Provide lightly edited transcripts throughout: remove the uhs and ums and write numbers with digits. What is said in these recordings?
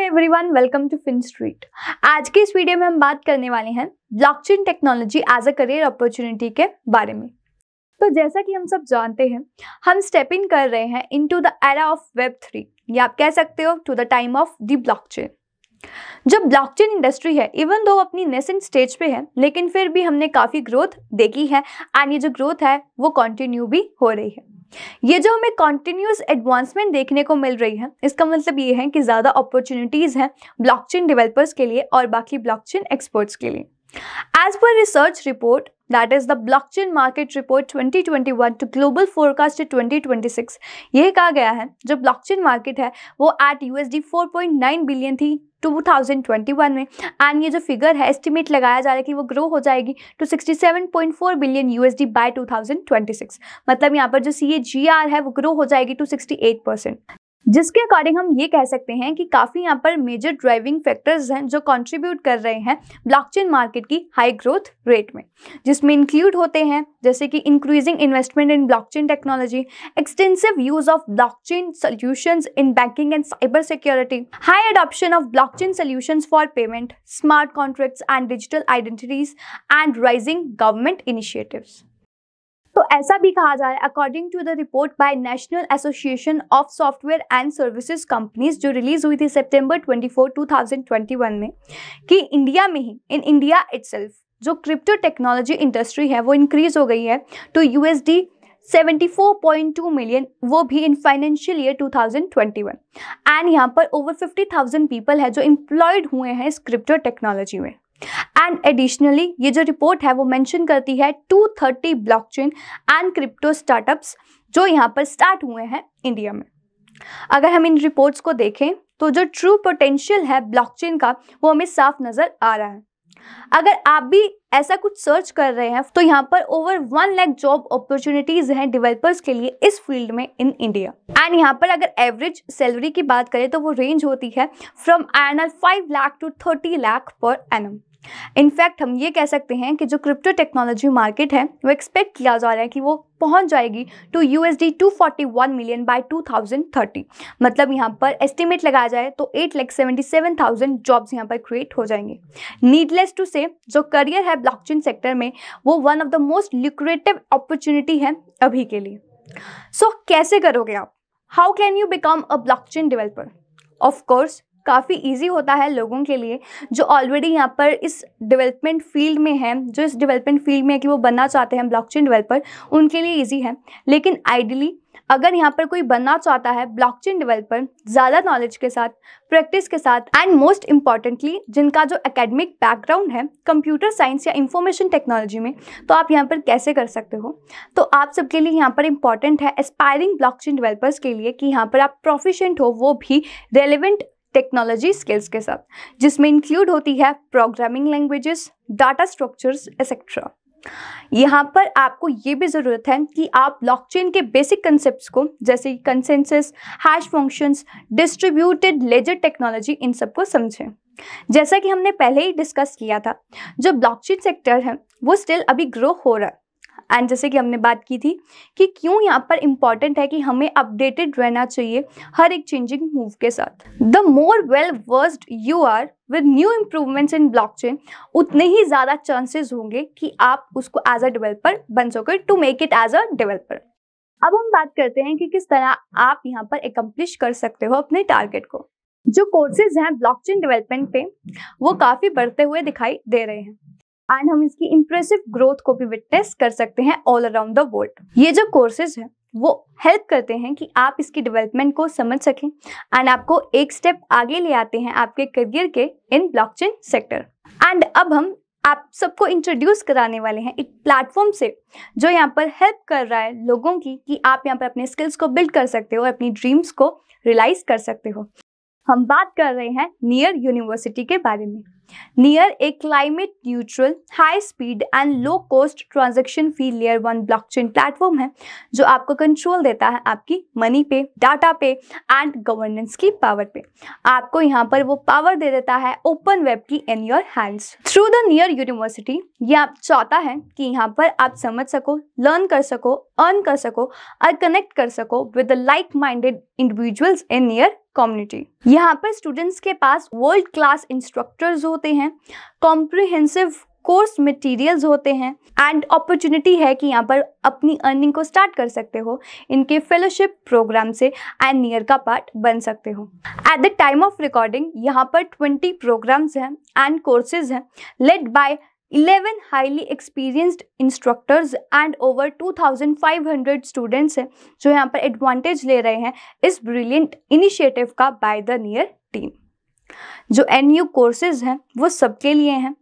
Everyone, welcome to FinStreet. आज के इस वीडियो में हम बात करने वाले हैं blockchain technology as a career opportunity के बारे में। तो जैसा कि हम सब जानते हैं, हम स्टेप इन कर रहे हैं into the era of web 3 या आप कह सकते हो to the time of the blockchain. जो ब्लॉकचेन इंडस्ट्री है, इवन दो अपनी नेसेंट स्टेज पे है, लेकिन फिर भी हमने काफ़ी ग्रोथ देखी है एंड ये जो ग्रोथ है वो कंटिन्यू भी हो रही है। ये जो हमें कॉन्टिन्यूस एडवांसमेंट देखने को मिल रही है, इसका मतलब ये है कि ज़्यादा अपॉर्चुनिटीज़ हैं ब्लॉकचेन डेवलपर्स के लिए और बाकी ब्लॉकचेन एक्सपर्ट्स के लिए। As per research report, that is the blockchain market report 2021 to global forecast 2026, यह कहा गया है जो ब्लॉकचेन मार्केट है वो एट $4.9 बिलियन थी 2021 में, एंड ये जो फिगर है एस्टिमेट लगाया जा रहा है कि वो ग्रो हो जाएगी टू $67.4 बिलियन बाय 2026। मतलब यहाँ पर जो CAGR है वो ग्रो हो जाएगी टू 68%, जिसके अकॉर्डिंग हम ये कह सकते हैं कि काफ़ी यहाँ पर मेजर ड्राइविंग फैक्टर्स हैं जो कंट्रीब्यूट कर रहे हैं ब्लॉकचेन मार्केट की हाई ग्रोथ रेट में, जिसमें इंक्लूड होते हैं जैसे कि increasing investment in blockchain technology, extensive use of blockchain solutions in banking and cyber security, high adoption of blockchain solutions for payment, smart contracts and digital identities and rising government initiatives. तो ऐसा भी कहा जा रहा है according to the report by national association of software and services companies जो release हुई थी सितंबर 24, 2021 में, कि इंडिया में ही इन इंडिया इटसेल्फ जो क्रिप्टो टेक्नोलॉजी इंडस्ट्री है वो इंक्रीज हो गई है टू $74.2 मिलियन, वो भी इन फाइनेंशियल ईयर 2021। एंड यहाँ पर ओवर 50,000 पीपल है जो एम्प्लॉयड हुए हैं इस क्रिप्टो टेक्नोलॉजी में। एंड एडिशनली ये जो रिपोर्ट है वो मेंशन करती है 230 ब्लॉकचेन एंड क्रिप्टो स्टार्टअप्स जो यहाँ पर स्टार्ट हुए हैं इंडिया में। अगर हम इन रिपोर्ट्स को देखें तो जो ट्रू पोटेंशियल है ब्लॉकचेन का वो हमें साफ नज़र आ रहा है। अगर आप भी ऐसा कुछ सर्च कर रहे हैं तो यहाँ पर ओवर 1 लाख जॉब अपॉर्चुनिटीज़ हैं डेवलपर्स के लिए इस फील्ड में इन इंडिया। एंड यहाँ पर अगर एवरेज सैलरी की बात करें तो वो रेंज होती है from annual 5 lakh to 30 lakh per annum. In fact हम ये कह सकते हैं कि जो क्रिप्टो टेक्नोलॉजी मार्केट है वो एक्सपेक्ट किया जा रहा है कि वो पहुंच जाएगी टू $241 मिलियन बाय 2030। मतलब यहाँ पर एस्टिमेट लगाया जाए तो 8,77,000 जॉब्स यहाँ पर क्रिएट हो जाएंगे। नीडलेस टू से जो करियर है ब्लॉकचेन सेक्टर में वो one of the most lucrative opportunity है अभी के लिए। सो कैसे करोगे आप? How can you become a blockchain developer? Of course काफ़ी इजी होता है लोगों के लिए जो ऑलरेडी यहाँ पर इस डेवलपमेंट फील्ड में हैं, जो इस डेवलपमेंट फील्ड में है कि वो बनना चाहते हैं ब्लॉकचेन डेवलपर, उनके लिए इजी है। लेकिन आइडियली अगर यहाँ पर कोई बनना चाहता है ब्लॉकचेन डेवलपर ज़्यादा नॉलेज के साथ, प्रैक्टिस के साथ एंड मोस्ट इम्पॉर्टेंटली जिनका जो एकेडमिक बैकग्राउंड है कंप्यूटर साइंस या इंफॉर्मेशन टेक्नोलॉजी में, तो आप यहाँ पर कैसे कर सकते हो? तो आप सबके लिए यहाँ पर इम्पॉर्टेंट है एस्पायरिंग ब्लॉकचेन डेवलपर्स के लिए कि यहाँ पर आप प्रोफिशिएंट हो, वो भी रेलिवेंट टेक्नोलॉजी स्किल्स के साथ, जिसमें इंक्लूड होती है programming languages, data structures etcetera. यहाँ पर आपको ये भी ज़रूरत है कि आप ब्लॉकचेन के बेसिक कंसेप्ट्स को जैसे consensus, hash functions, distributed ledger technology, इन सबको समझें। जैसा कि हमने पहले ही डिस्कस किया था, जो ब्लॉकचेन सेक्टर है वो स्टिल अभी ग्रो हो रहा है। एंड जैसे कि हमने बात की थी कि क्यों यहाँ पर इम्पॉर्टेंट है कि हमें अपडेटेड रहना चाहिए हर एक चेंजिंग मूव के साथ। The more well versed you are with new improvements in blockchain, उतने ही ज़्यादा चांसेस होंगे कि आप उसको एज अ डेवलपर बन सकोगे, to make it as a developer. अब हम बात करते हैं कि किस तरह आप यहाँ पर एकम्प्लिश कर सकते हो अपने टारगेट को। जो कोर्सेज हैं ब्लॉकचेन डेवलपमेंट पे वो काफ़ी बढ़ते हुए दिखाई दे रहे हैं एंड हम इसकी इम्प्रेसिव ग्रोथ को भी विटनेस कर सकते हैं ऑल अराउंड द वर्ल्ड। ये जो कोर्सेज हैं वो हेल्प करते हैं कि आप इसकी डेवलपमेंट को समझ सकें एंड आपको एक स्टेप आगे ले आते हैं आपके करियर के इन ब्लॉकचेन सेक्टर। एंड अब हम आप सबको इंट्रोड्यूस कराने वाले हैं एक प्लेटफॉर्म से जो यहाँ पर हेल्प कर रहा है लोगों की कि आप यहाँ पर अपने स्किल्स को बिल्ड कर सकते हो, अपनी ड्रीम्स को रियलाइज कर सकते हो। हम बात कर रहे हैं नियर यूनिवर्सिटी के बारे में। नियर एक climate neutral, high speed and low cost transaction fee layer 1 blockchain platform है जो आपको कंट्रोल देता है आपकी मनी पे, डाटा पे एंड गवर्नेंस की पावर पे। आपको यहाँ पर वो पावर दे देता है ओपन वेब की in your hands through the near university. ये आप चाहता है कि यहाँ पर आप समझ सको, लर्न कर सको, अर्न कर सको और कनेक्ट कर सको with the like minded individuals in near community. यहाँ पर स्टूडेंट्स के पास वर्ल्ड क्लास इंस्ट्रक्टर्स होते हैं, कॉम्प्रिहेंसिव कोर्स मटेरियल्स होते हैं एंड अपॉर्चुनिटी है कि यहाँ पर अपनी अर्निंग को स्टार्ट कर सकते हो इनके फेलोशिप प्रोग्राम से एंड नियर का पार्ट बन सकते हो। At the time of recording यहाँ पर 20 प्रोग्राम्स हैं एंड कोर्सेज हैं led by 11 highly experienced instructors and over 2500 students हैं जो यहाँ पर एडवांटेज ले रहे हैं इस ब्रिलियंट इनिशिएटिव का बाय द नियर टीम। जो NU कोर्सेज हैं वो सबके लिए हैं।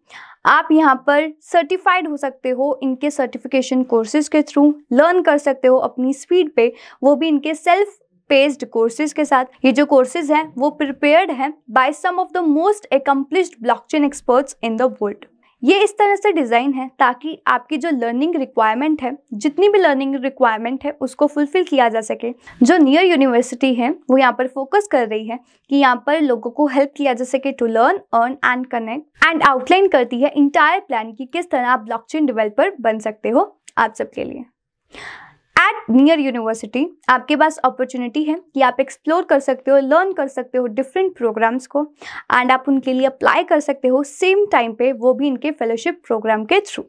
आप यहाँ पर सर्टिफाइड हो सकते हो इनके सर्टिफिकेशन कोर्सेज के थ्रू, लर्न कर सकते हो अपनी स्पीड पे, वो भी इनके सेल्फ पेस्ड कोर्सेज के साथ। ये जो कोर्सेज हैं वो प्रिपेयर्ड हैं by some of the most accomplished blockchain experts in the world. ये इस तरह से डिज़ाइन है ताकि आपकी जो लर्निंग रिक्वायरमेंट है, जितनी भी लर्निंग रिक्वायरमेंट है उसको फुलफिल किया जा सके। जो नियर यूनिवर्सिटी है वो यहाँ पर फोकस कर रही है कि यहाँ पर लोगों को हेल्प किया जा सके to learn, earn and connect and outline करती है इंटायर प्लान की किस तरह आप ब्लॉकचेन डेवलपर बन सकते हो आप सबके लिए। एट नियर यूनिवर्सिटी आपके पास अपॉर्चुनिटी है कि आप एक्सप्लोर कर सकते हो, लर्न कर सकते हो डिफरेंट प्रोग्राम्स को एंड आप उनके लिए अप्लाई कर सकते हो सेम टाइम पे, वो भी इनके फेलोशिप प्रोग्राम के थ्रू।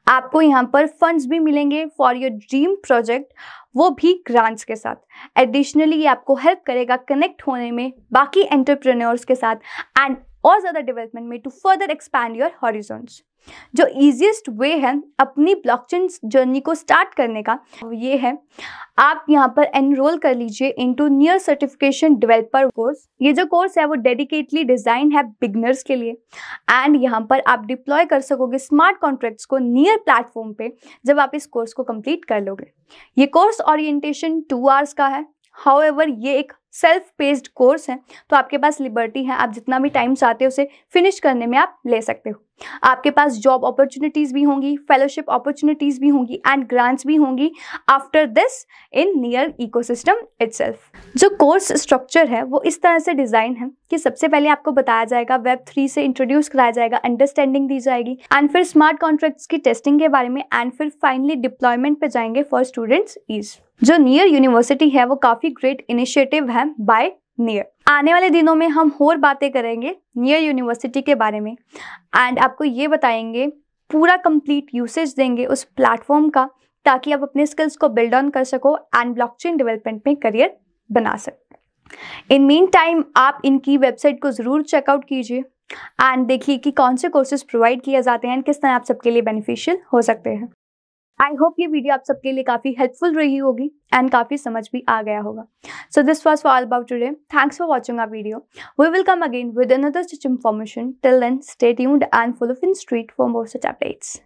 आपको यहाँ पर फंड्स भी मिलेंगे फॉर योर ड्रीम प्रोजेक्ट, वो भी ग्रांट्स के साथ। एडिशनली ये आपको हेल्प करेगा कनेक्ट होने में बाकी एंटरप्रेन्योर्स के साथ एंड और ज़्यादा डेवलपमेंट में to further expand your horizons. जो ईजीएस्ट वे है अपनी ब्लॉकचेन जर्नी को स्टार्ट करने का वो ये है, आप यहाँ पर एनरोल कर लीजिए into near certification developer course. ये जो कोर्स है वो डेडिकेटली डिज़ाइन है बिगनर्स के लिए एंड यहाँ पर आप डिप्लॉय कर सकोगे स्मार्ट कॉन्ट्रैक्ट्स को नियर प्लेटफॉर्म पे जब आप इस कोर्स को कंप्लीट कर लोगे। ये कोर्स ओरिएंटेशन 2 आवर्स का है। हाउएवर ये एक सेल्फ पेस्ड कोर्स है तो आपके पास लिबर्टी है, आप जितना भी टाइम चाहते हो उसे फिनिश करने में आप ले सकते हो। आपके पास जॉब अपॉर्चुनिटीज़ भी होंगी, फेलोशिप अपॉर्चुनिटीज़ भी होंगी एंड ग्रांट्स भी होंगी after this in near ecosystem itself. जो कोर्स स्ट्रक्चर है वो इस तरह से डिज़ाइन है कि सबसे पहले आपको बताया जाएगा, Web3 से इंट्रोड्यूस कराया जाएगा, अंडरस्टैंडिंग दी जाएगी एंड फिर स्मार्ट कॉन्ट्रैक्ट्स की टेस्टिंग के बारे में एंड फिर फाइनली डिप्लॉयमेंट पे जाएंगे फॉर स्टूडेंट्स ईज। जो नियर यूनिवर्सिटी है वो काफ़ी ग्रेट इनिशिएटिव है बाय नियर। आने वाले दिनों में हम और बातें करेंगे नियर यूनिवर्सिटी के बारे में एंड आपको ये बताएंगे, पूरा कंप्लीट यूसेज देंगे उस प्लेटफॉर्म का ताकि आप अपने स्किल्स को बिल्ड ऑन कर सको एंड ब्लॉकचेन डेवलपमेंट में करियर बना सको। इन मीन टाइम आप इनकी वेबसाइट को ज़रूर चेकआउट कीजिए एंड देखिए कि कौन से कोर्सेज प्रोवाइड किए जाते हैं एंड किस तरह आप सबके लिए बेनिफिशियल हो सकते हैं। आई होप ये वीडियो आप सबके लिए काफ़ी हेल्पफुल रही होगी एंड काफ़ी समझ भी आ गया होगा। So this was all about today. Thanks for watching our video. We will come again with another such information. Till then stay tuned and follow FinStreet for more such updates.